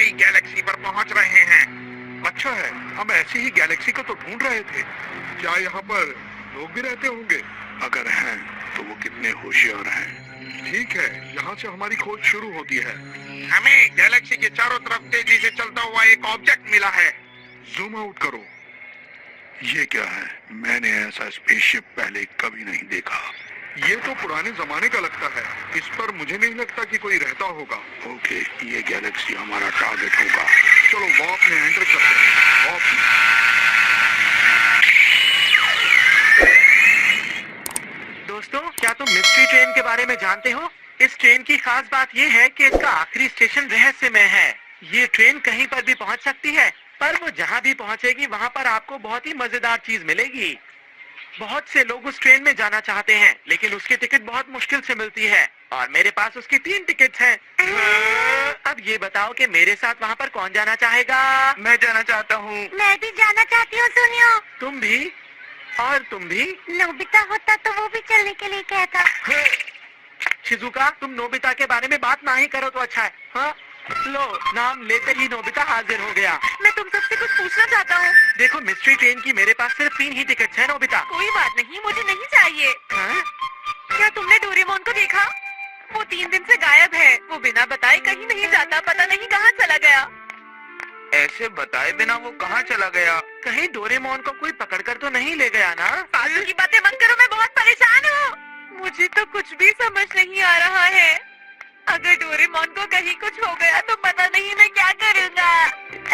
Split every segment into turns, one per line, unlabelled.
नई गैलेक्सी पर पहुंच रहे हैं।
अच्छा है, हम ऐसी ही गैलेक्सी को तो ढूंढ रहे थे। क्या यहाँ पर लोग भी रहते होंगे?
अगर हैं तो वो कितने होशियार हैं।
ठीक है, यहाँ से हमारी खोज शुरू होती है।
हमें गैलेक्सी के चारों तरफ तेजी से चलता हुआ एक ऑब्जेक्ट मिला है।
जूम आउट करो।
ये क्या है? मैंने ऐसा स्पेसशिप पहले कभी नहीं देखा।
ये तो पुराने जमाने का लगता है। इस पर मुझे नहीं लगता कि कोई रहता होगा।
ओके, ये गैलेक्सी हमारा टारगेट होगा।
चलो वॉर्प में एंटर करते हैं। वॉर्प में।
दोस्तों, क्या तुम मिस्ट्री ट्रेन के बारे में जानते हो? इस ट्रेन की खास बात ये है कि इसका आखिरी स्टेशन रहस्यमय है। ये ट्रेन कहीं पर भी पहुंच सकती है, पर वो जहां भी पहुंचेगी वहां पर आपको बहुत ही मजेदार चीज मिलेगी। बहुत से लोग उस ट्रेन में जाना चाहते हैं, लेकिन उसकी टिकट बहुत मुश्किल से मिलती है और मेरे पास उसकी 3 टिकट्स हैं। अब ये बताओ कि मेरे साथ वहाँ पर कौन जाना चाहेगा?
मैं जाना चाहता हूँ।
मैं भी जाना चाहती हूँ सुनियो।
तुम भी? और तुम भी?
नोबिता होता तो वो भी चलने के लिए कहता।
शिजुका, तुम नोबिता के बारे में बात ना ही करो तो अच्छा है। हाँ? लो, नाम लेते ही नोबिता हाजिर हो गया।
मैं तुम सबसे कुछ पूछना चाहता हूँ।
देखो, मिस्ट्री ट्रेन की मेरे पास सिर्फ 3 ही टिकट्स हैं नोबिता।
कोई बात नहीं, मुझे नहीं चाहिए।
हाँ?
क्या तुमने डोरेमोन को देखा? वो 3 दिन से गायब है। वो बिना बताए कहीं नहीं जाता, पता नहीं कहाँ चला गया।
ऐसे बताए बिना वो कहाँ चला गया?
कहीं डोरेमोन को कोई पकड़ कर तो नहीं ले गया ना?
फालतू की बातें मत करो, मैं बहुत परेशान हूँ। मुझे तो कुछ भी समझ नहीं आ रहा है। अगर डोरेमोन को कहीं कुछ हो गया तो पता नहीं मैं क्या करूँगा।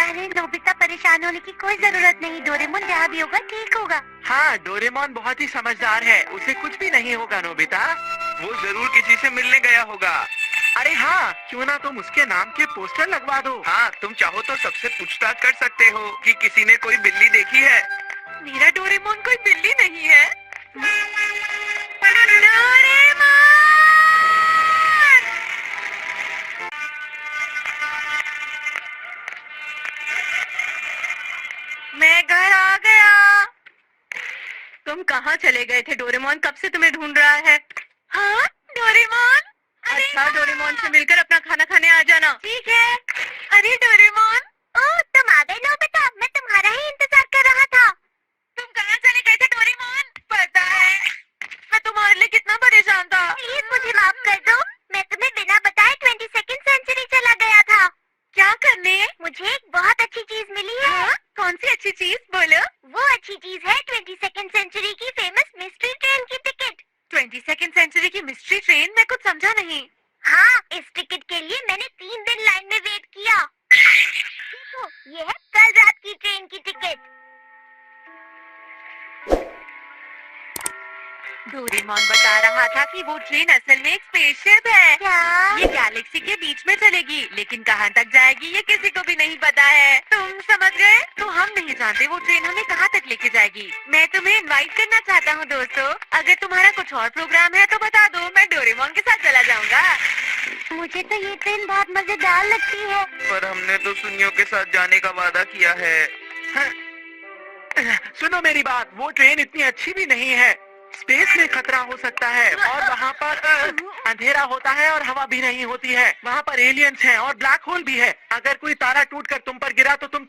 अरे नोबिता, परेशान होने की कोई जरूरत नहीं। डोरेमोन जहाँ भी होगा ठीक होगा।
हाँ, डोरेमोन बहुत ही समझदार है, उसे कुछ भी नहीं होगा नोबिता।
वो जरूर किसी से मिलने गया होगा।
अरे हाँ, क्यों ना तुम उसके नाम के पोस्टर लगवा दो।
हाँ, तुम चाहो तो सबसे पूछताछ कर सकते हो कि किसी ने कोई बिल्ली देखी है।
मेरा डोरेमोन कोई बिल्ली नहीं है। डोरेमोन! मैं घर आ गया। तुम कहाँ चले गए थे डोरेमोन? कब से तुम्हें ढूंढ रहा है। हाँ डोरेमोन। अच्छा, डोरेमोन से मिलकर अपना खाना खाने आ जाना। ठीक है। अरे डोरेमोन, ओह तुम आ गए नोबिता, मैं तुम्हारा ही इंतजार कर रहा था। तुम कहाँ चले गए थे डोरेमोन? पता है, मैं तुम्हारे लिए कितना परेशान था। प्लीज मुझे माफ कर दो, मैं तुम्हें बिना बताए 22nd सेंचुरी चला गया था। क्या करने? मुझे एक बहुत अच्छी चीज मिली है। हाँ? कौन सी अच्छी चीज? बोलो। वो अच्छी चीज है 22nd सेंचुरी की फेमस मिस्ट्री ट्रेन की टिकट। 22nd सेंचुरी की मिस्ट्री ट्रेन? मैं कुछ समझा नहीं। हाँ, इस टिकट के लिए मैंने 3 दिन लाइन में वेट किया। देखो, ये है कल रात की ट्रेन की टिकट। डोरेमोन बता रहा था कि वो ट्रेन असल में एक स्पेसशिप है। क्या? ये गैलेक्सी के बीच में चलेगी, लेकिन कहाँ तक जाएगी ये किसी को भी नहीं पता है। तुम समझ गए? तो हम नहीं जानते वो ट्रेन हमें कहाँ तक लेके जाएगी। मैं तुम्हें इनवाइट करना चाहता हूँ दोस्तों। अगर तुम्हारा कुछ और प्रोग्राम है तो बता दो, मैं डोरेमोन के साथ चला जाऊँगा। मुझे तो ये ट्रेन बहुत मजेदार लगती है।
पर हमने तो सुनियो के साथ जाने का वादा किया है।
हाँ? सुनो मेरी बात, वो ट्रेन इतनी अच्छी भी नहीं है। स्पेस में खतरा हो सकता है और वहाँ पर अंधेरा होता है और हवा भी नहीं होती है। वहाँ पर एलियंस हैं और ब्लैक होल भी है। अगर कोई तारा टूटकर तुम पर गिरा तो तुम